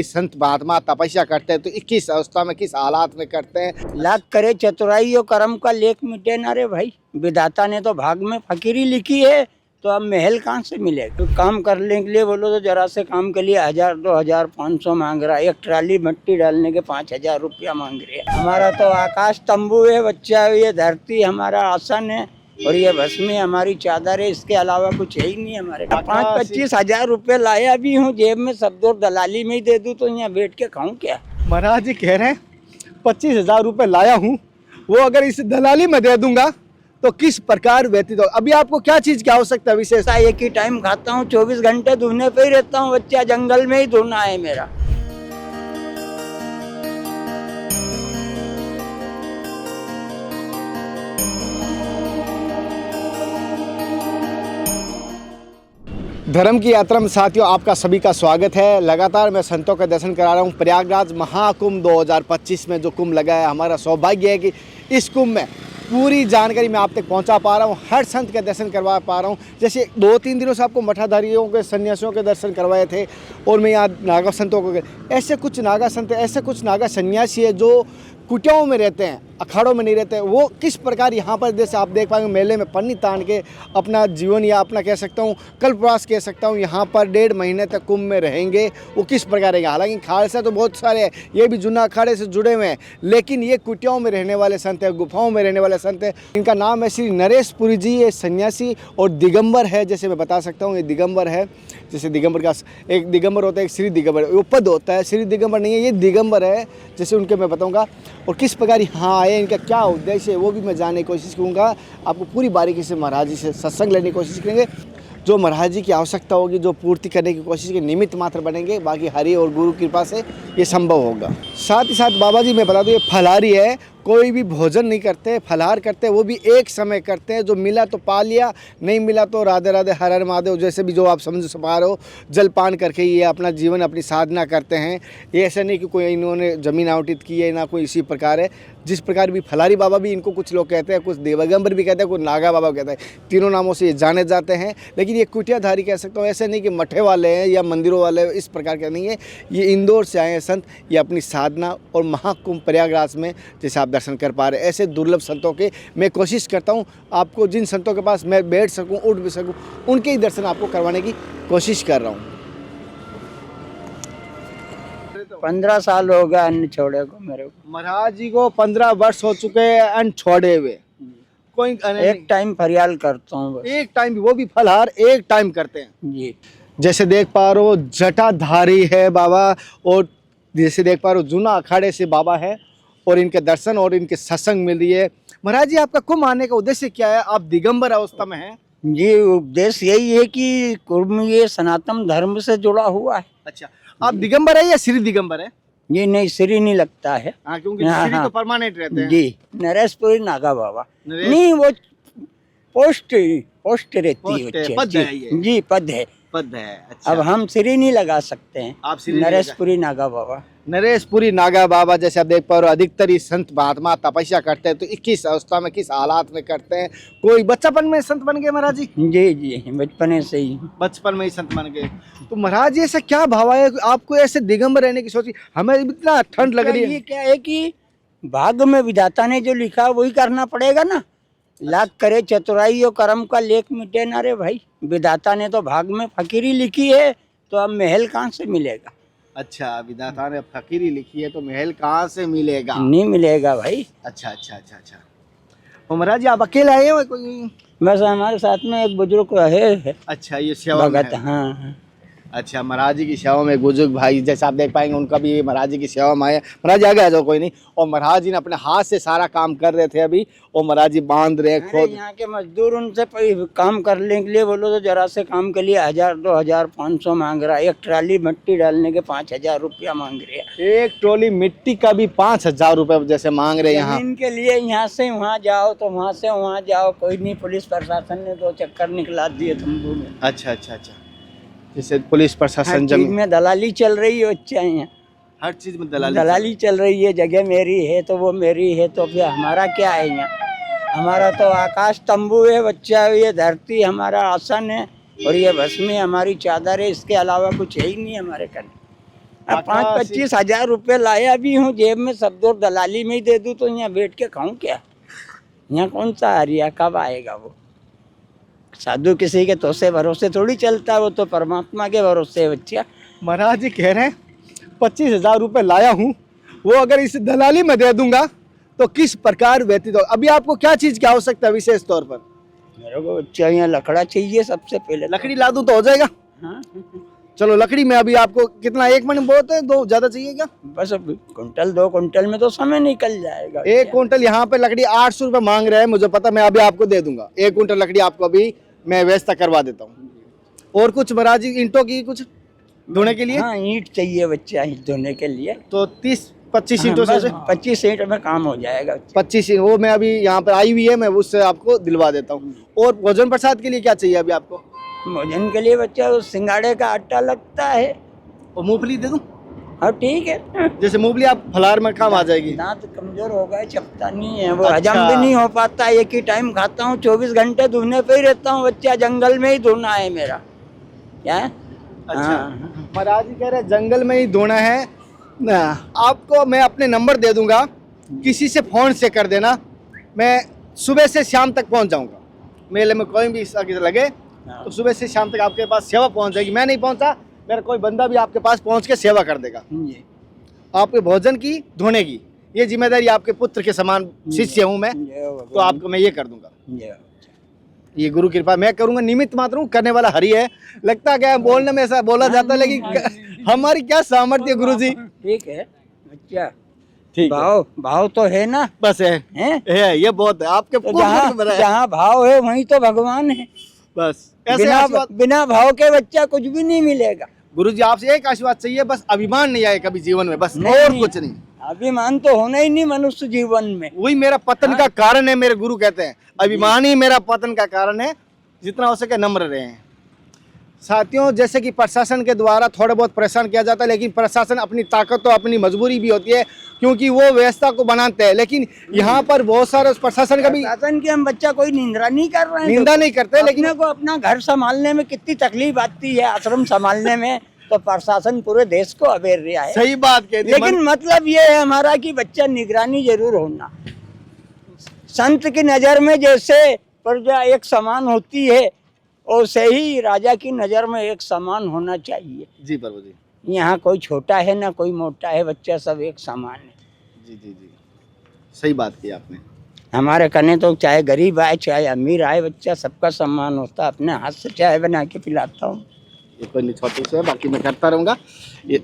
संत महात्मा तपस्या करते हैं तो 21 अवस्था में किस हालात में करते हैं। लाख करे चतुराई और कर्म का लेख मिटे ना रे भाई। विधाता ने तो भाग में फकीरी लिखी है, तो अब महल कहाँ से मिलेगा। तो काम करने के लिए बोलो तो जरा से काम के लिए 1000, 2000, 500 मांग रहा है। एक ट्राली मिट्टी डालने के 5000 रुपया मांग रहे हैं। हमारा तो आकाश तंबू है बच्चा, ये धरती हमारा आसन है और ये भस्मी हमारी चादर है। इसके अलावा कुछ है ही नहीं हमारे। 5-25 हजार रुपये लाया भी हूँ जेब में, सब दो दलाली में ही दे दूँ तो यहाँ बैठ के खाऊं क्या। महाराज जी कह रहे हैं 25,000 रुपये लाया हूँ, वो अगर इस दलाली में दे दूंगा तो किस प्रकार व्यतीत हो। अभी आपको क्या चीज की आवश्यकता विशेष? एक ही टाइम खाता हूँ, 24 घंटे धोने पे ही रहता हूँ बच्चा, जंगल में ही धोना है मेरा। धर्म की यात्रा में साथियों आपका सभी का स्वागत है। लगातार मैं संतों के दर्शन करा रहा हूँ। प्रयागराज महाकुंभ 2025 में जो कुंभ लगा है, हमारा सौभाग्य है कि इस कुंभ में पूरी जानकारी मैं आप तक पहुंचा पा रहा हूं, हर संत के दर्शन करवा पा रहा हूं। जैसे 2-3 दिनों से आपको मठाधारियों के सन्यासियों के दर्शन करवाए थे और मैं यहाँ नागा संतों को, ऐसे कुछ नागा संत, ऐसे कुछ नागा सन्यासी है जो कुटियाओं में रहते हैं, अखाड़ों में नहीं रहते हैं। वो किस प्रकार यहाँ पर जैसे आप देख पाएंगे मेले में पन्नी तान के अपना जीवन या अपना कह सकता हूँ कल्पवास कह सकता हूँ यहाँ पर 1.5 महीने तक कुंभ में रहेंगे, वो किस प्रकार रहेंगे। हालांकि खालसा तो बहुत सारे हैं, ये भी जूना अखाड़े से जुड़े हुए हैं, लेकिन ये कुटियाओं में रहने वाले संत हैं, गुफाओं में रहने वाले संत हैं। इनका नाम है श्री नरेश पुरी जी। ये सन्यासी और दिगंबर है, जैसे मैं बता सकता हूँ ये दिगंबर है। जैसे दिगंबर का एक दिगंबर होता है, एक श्री दिगंबर, वो पद होता है, श्री दिगंबर नहीं है, ये दिगंबर है जैसे उनके मैं बताऊंगा। और किस प्रकार यहाँ आए, इनका क्या उद्देश्य है वो भी मैं जानने की कोशिश करूँगा। आपको पूरी बारीकी से महाराज जी से सत्संग लेने की कोशिश करेंगे। जो महाराज जी की आवश्यकता होगी, जो पूर्ति करने की कोशिश के निमित्त मात्र बनेंगे, बाकी हरि और गुरु कृपा से ये संभव होगा। साथ ही साथ बाबा जी मैं बता दूँ ये फलाहारी है, कोई भी भोजन नहीं करते, फलाहार करते, वो भी एक समय करते हैं। जो मिला तो पा लिया, नहीं मिला तो राधे राधे हर हर महादेव, जैसे भी जो आप समझ पा रहे हो, जलपान करके ये अपना जीवन अपनी साधना करते हैं। ये ऐसा नहीं कि कोई इन्होंने ज़मीन आवंटित की है, ना कोई इसी प्रकार है। जिस प्रकार भी फलाहारी बाबा भी इनको कुछ लोग कहते हैं, कुछ दिगंबर भी कहते हैं, कुछ नागा बाबा कहते हैं, तीनों नामों से ये जाने जाते हैं। लेकिन ये कुटियाधारी कह सकता हूँ, ऐसे नहीं कि मठे वाले हैं या मंदिरों वाले, इस प्रकार का नहीं है। ये इंदौर से आए हैं संत, ये अपनी साधना और महाकुंभ प्रयागराज में जैसे आप दर्शन कर पा रहे हैं, ऐसे दुर्लभ संतों के मैं कोशिश करता हूँ आपको, जिन संतों के पास मैं बैठ सकूँ, उठ भी सकूँ, उनके ही दर्शन आपको करवाने की कोशिश कर रहा हूँ। 15 साल हो गया अन्न छोड़े को मेरे को। महाराज जी को 15 वर्ष हो चुके हैं अन्न छोड़े हुए। कोई एक टाइम फरियाल करता हूँ, एक टाइम, वो भी फलहार एक टाइम करते हैं जी। जैसे देख पा रहे हो जटाधारी है बाबा, और जैसे देख पा रहे हो जूना अखाड़े से बाबा है, और इनके दर्शन और इनके सत्संग मिल रही है। महाराज जी आपका कुंभ आने का उद्देश्य क्या है? आप दिगंबर अवस्था में हैं जी। उद्देश्य यही है कि कुर्म ये सनातन धर्म से जुड़ा हुआ है। अच्छा, आप दिगंबर है या श्री दिगंबर है? ये नहीं, श्री नहीं लगता है। हाँ, क्योंकि हाँ, श्री तो परमानेंट रहते हैं जी। नरेशपुरी नागा बाबा नहीं, वो पोस्ट रहती है, पद है ये। जी पद है, पद है। अच्छा, अब हम श्री नहीं लगा सकते हैं। आप श्री नरेशपुरी नागा बाबा, नरेशपुरी नागा बाबा जैसे आप देख पा रहे हो, अधिकतर ही संत महात्मा तपस्या करते हैं तो 21 अवस्था में किस हालात में करते हैं। कोई बच्चापन में संत बन गए महाराज जी? जी जी, बचपन से ही, बचपन में ही संत बन गए। तो महाराज जी ऐसा क्या भाव है आपको ऐसे दिगंबर रहने की सोची? हमें इतना ठंड लग रही है। ये क्या है कि भाग्य में विधाता ने जो लिखा वही करना पड़ेगा ना। लाख करे चतुराई और कर्म का लेख मिटे ना रे भाई। विधाता ने तो भाग में फकीरी लिखी है, तो अब महल कहाँ से मिलेगा। अच्छा, विधाता ने फकीरी लिखी है तो महल कहाँ से मिलेगा? नहीं मिलेगा भाई। अच्छा अच्छा अच्छा अच्छा। तो महाराज जी आप अकेले आए हो कोई? बस हमारे साथ में एक बुजुर्ग है। अच्छा, ये सेवा में भगत, है। हाँ। अच्छा, महाराज जी की सेवा में बुजुर्ग भाई जैसे आप देख पाएंगे, उनका भी महाराज जी की सेवा में आया। महाराज जी आगे आ जाओ, कोई नहीं। और महाराज जी ने अपने हाथ से सारा काम कर रहे थे अभी, और महाराज जी बांध रहे खोद। यहाँ के मजदूर उनसे काम करने के लिए बोलो तो जरा से काम के लिए 1000, 2000, 500 मांग रहा है। एक ट्राली मिट्टी डालने के 5000 रुपया मांग रहे हैं। एक ट्रॉली मिट्टी का भी 5000 रुपये जैसे मांग रहे हैं यहाँ। इनके लिए यहाँ से वहाँ जाओ तो वहाँ से वहाँ जाओ, कोई नहीं। पुलिस प्रशासन ने 2 चक्कर निकला दिए तंबू में। अच्छा अच्छा अच्छा, जैसे पुलिस प्रशासन हर चीज में दलाली चल रही है बच्चा, यहाँ हर चीज में दलाली चल रही है। जगह मेरी है तो वो मेरी है, तो फिर हमारा क्या है यहाँ। हमारा तो आकाश तंबू है बच्चा, ये धरती हमारा आसन है और ये भस्मी हमारी चादर है। इसके अलावा कुछ है ही नहीं हमारे करने। अब 5-25 हजार रुपए लाया भी हूँ जेब में, सब दो दलाली में ही दे दूँ तो यहाँ बैठ के खाऊं क्या? यहाँ कौन सा आ रहा, कब आएगा वो? साधु किसी के तोसे भरोसे थोड़ी चलता है, वो तो परमात्मा के भरोसे है बच्चा। महाराज जी कह रहे हैं 25,000 रुपये लाया हूँ, वो अगर इस दलाली में दे दूंगा तो किस प्रकार व्यतीत हो। अभी आपको क्या चीज़ की आवश्यकता है विशेष तौर पर? मेरे को बच्चा यहाँ लकड़ा चाहिए सबसे पहले। लकड़ी ला दूं तो हो जाएगा? हाँ, चलो लकड़ी में अभी आपको कितना, 1 मन बहुत है, 2 ज़्यादा चाहिए क्या? बस अब कुंटल 2 कुंटल में तो समय निकल जाएगा। 1 कुंटल यहाँ पे लकड़ी 800 रुपये मांग रहे हैं, मुझे पता, मैं अभी आपको दे दूंगा 1 कुंटल लकड़ी, आपको अभी मैं व्यवस्था करवा देता हूँ। और कुछ महाराज जी ईंटों की कुछ धोने के लिए? हाँ, ईंट चाहिए बच्चा ईंट धोने के लिए। तो 30-25 ईंटों से 25 ईंट में काम हो जाएगा। 25 ईंट, वो मैं अभी यहाँ पर आई हुई है, मैं उससे आपको दिलवा देता हूँ। और भोजन प्रसाद के लिए क्या चाहिए अभी आपको? भोजन के लिए बच्चा वो सिंगाड़े का आटा लगता है। और मूंगफली दे दूँ? हाँ ठीक है। जैसे मूंगफली आप फलाहार में काम आ जाएगी। दांत कमजोर हो गए, चपता नहीं है वो, अच्छा। हजम भी नहीं हो पाता। एक ही टाइम खाता हूँ, 24 घंटे धोने पे ही रहता हूँ बच्चा, जंगल में ही धोना है मेरा। क्या? अच्छा, हाँ। महाराज जी कह रहे हैं जंगल में ही धोना है ना। आपको मैं अपने नंबर दे दूंगा, किसी से फोन से कर देना, मैं सुबह से शाम तक पहुंच जाऊंगा। मेले में कोई भी आगे लगे तो सुबह से शाम तक आपके पास सेवा पहुंच जाएगी। मैं नहीं पहुंचा, मेरा कोई बंदा भी आपके पास पहुंच के सेवा कर देगा। जी। आपके भोजन की, धोने की, ये जिम्मेदारी आपके पुत्र के समान शिष्य हूँ मैं, तो आपको मैं ये कर दूंगा। ये गुरु कृपा मैं करूंगा, निमित्त मात्र हूँ, करने वाला हरि है। लगता क्या है बोलने में ऐसा बोला जाता है, लेकिन हमारी क्या सामर्थ्य गुरु जी। ठीक है बच्चा, ठीक है, भाव तो है ना, बस है ये बहुत है आपके तो पूर्ण में है। जहाँ भाव है वहीं तो भगवान है। बस ऐसे आशीर्वाद, बिना भाव के बच्चा कुछ भी नहीं मिलेगा। गुरु जी आपसे एक आशीर्वाद चाहिए, बस अभिमान नहीं आए कभी जीवन में, बस नहीं, और नहीं। कुछ नहीं। अभिमान तो होना ही नहीं मनुष्य जीवन में। वही मेरा पतन का कारण है, मेरे गुरु कहते हैं अभिमान ही मेरा पतन का कारण है। जितना हो सके नम्र रहे हैं साथियों। जैसे कि प्रशासन के द्वारा थोड़ा बहुत परेशान किया जाता है, लेकिन प्रशासन अपनी ताकत तो अपनी मजबूरी भी होती है, क्योंकि वो व्यवस्था को बनाते हैं। लेकिन यहाँ पर बहुत सारे प्रशासन का भी, प्रशासन की हम बच्चा कोई निंदा नहीं कर रहे हैं, निंदा नहीं करते, लेकिन अपने को अपना घर संभालने में कितनी तकलीफ आती है, आश्रम संभालने में, तो प्रशासन पूरे देश को अबेर रहा है। सही बात कह दी। लेकिन मतलब ये है हमारा कि बच्चा निगरानी जरूर होना। संत की नजर में जैसे प्रजा एक समान होती है, वैसे ही राजा की नजर में एक समान होना चाहिए। जी प्रभु जी। यहाँ कोई छोटा है ना कोई मोटा है, बच्चा सब एक समान है। जी जी जी, सही बात की आपने। हमारे कने तो चाहे गरीब आए चाहे अमीर आए, बच्चा सबका सम्मान होता है। अपने हाथ से चाय बना के पिलाता हूँ। ये कोई नहीं, छोटे से है, बाकी मैं करता रहूँगा। ये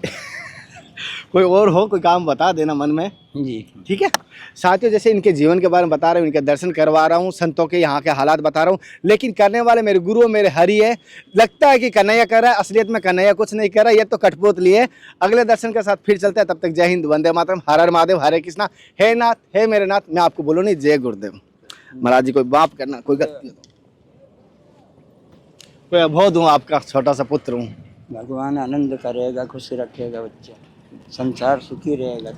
कोई और हो, कोई काम बता देना मन में। जी ठीक है साथियों, जैसे इनके जीवन के बारे में बता रहा हूँ, इनके दर्शन करवा रहा हूँ, संतों के यहाँ के हालात बता रहा हूँ, लेकिन करने वाले मेरे गुरु मेरे हरि है। लगता है कि कन्हैया कर रहा है, असलियत में कन्हैया कुछ नहीं कर रहा है, ये तो कठपुतली है। अगले दर्शन के साथ फिर चलते हैं, तब तक जय हिंद, वंदे मातरम, हर हर महादेव, हरे कृष्णा। हे नाथ, हे मेरे नाथ, मैं आपको बोलूँ नहीं, जय गुरुदेव। महाराज जी कोई माफ करना, कोई गलती, कोई अबोध हूँ, आपका छोटा सा पुत्र हूँ। भगवान आनंद करेगा, खुश रखेगा बच्चा, संसार सुखी रहेगा।